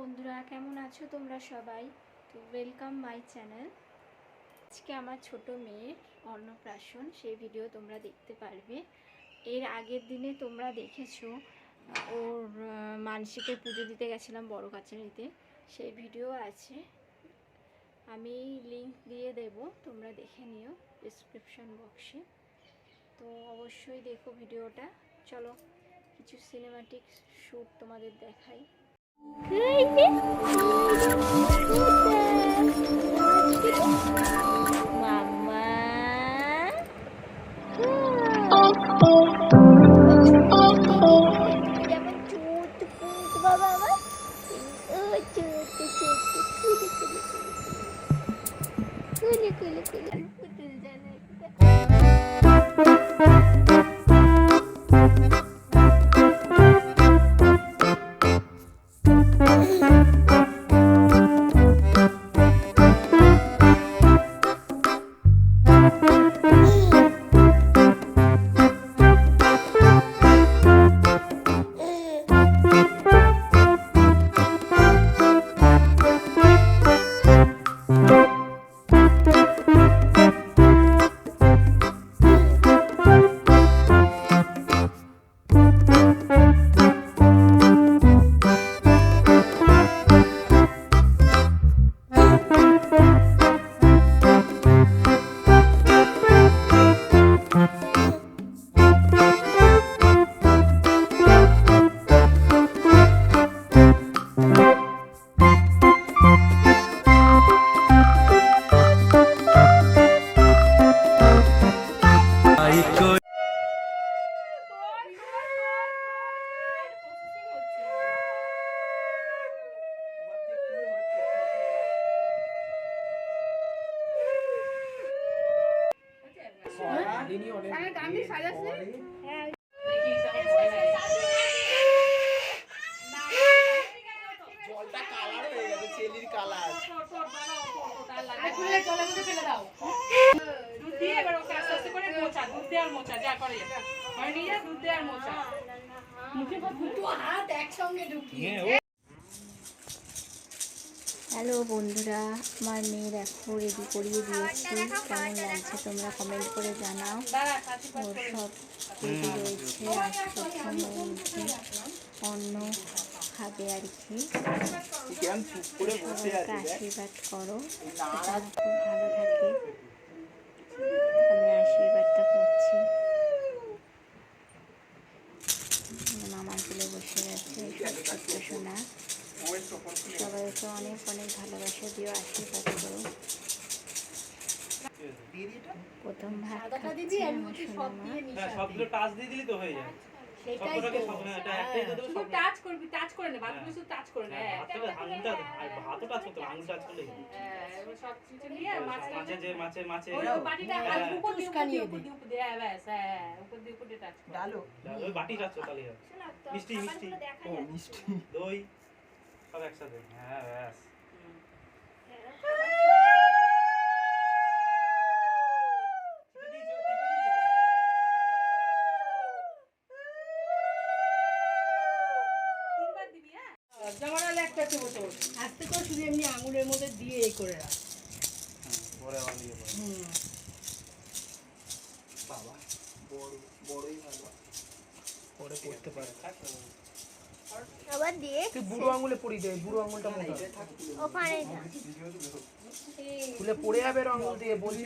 বন্ধুরা, কেমন আছো তোমরা সবাই? তো ওয়েলকাম মাই চ্যানেল। আজকে আমার ছোট মেয়ের অন্নপ্রাশন, সেই ভিডিও তোমরা দেখতে পারবে। এর আগের দিনে তোমরা দেখেছো ওর মানসিকের পুজো দিতে গেছিলাম বড় কাছারিতে, সেই ভিডিও আছে। আমি লিংক দিয়ে দেব, তোমরা দেখে নিও ডেসক্রিপশন বক্সে। তো অবশ্যই দেখো ভিডিওটা। চলো কিছু সিনেমাটিক শ্যুট তোমাদের দেখাই। মামা হ্যালো বন্ধুরা, আমার মেয়ের এখন রেডি করিয়ে দিয়েছি। কেমন লাগছে তোমরা কমেন্ট করে জানাও। ওর সব রেডি রয়েছে, আজ প্রথম উঠে অন্ন খাবে আর কি। সবাইকে আশীর্বাদ করো, খুব ভালো থাকে। আমি আশীর্বাদটা করছি। মামার কোলে বসে গেছে ছোট্ট সোনা। সবাইকে অনেক অনেক ভালোবাসা দিও, আশীর্বাদ করো। প্রথম ভাত খাচ্ছি আমার সোনা মা। সবগুলো টাচ দিয়ে দিলি তো হয়ে যায়। সেটাই তো, এটা একটাই তো দেব। সব টাচ করবি, টাচ করে নে, বাকিগুলো শুধু টাচ করে নে। হাতটা আঙুলটা হাতও টাচ করতে, আঙুল টাচ করলেই হবে। এবার সব কিছু নিয়ে মাছে ওই বাটিটা হাত উপর দিয়ে উপর দিয়ে ব্যাস, হ্যাঁ উপর দিয়ে টাচ কর। ডালো ওই বাটি টাচ করতে হবে। মিষ্টি ও মিষ্টি দই সব একসাথে, হ্যাঁ ব্যাস। আস্তে করে শুধু এমনি আঙুলের মধ্যে দিয়ে এই করে রাখ। বাবা বড়ই ভালো পরে করতে পারে। আবার দিয়ে তুই বুড়ো আঙুলে পড়ি দে, বুড়ো আঙুলটা মোটা ওখানে খুলে পড়ে যাবে আঙুল দিয়ে বলছি।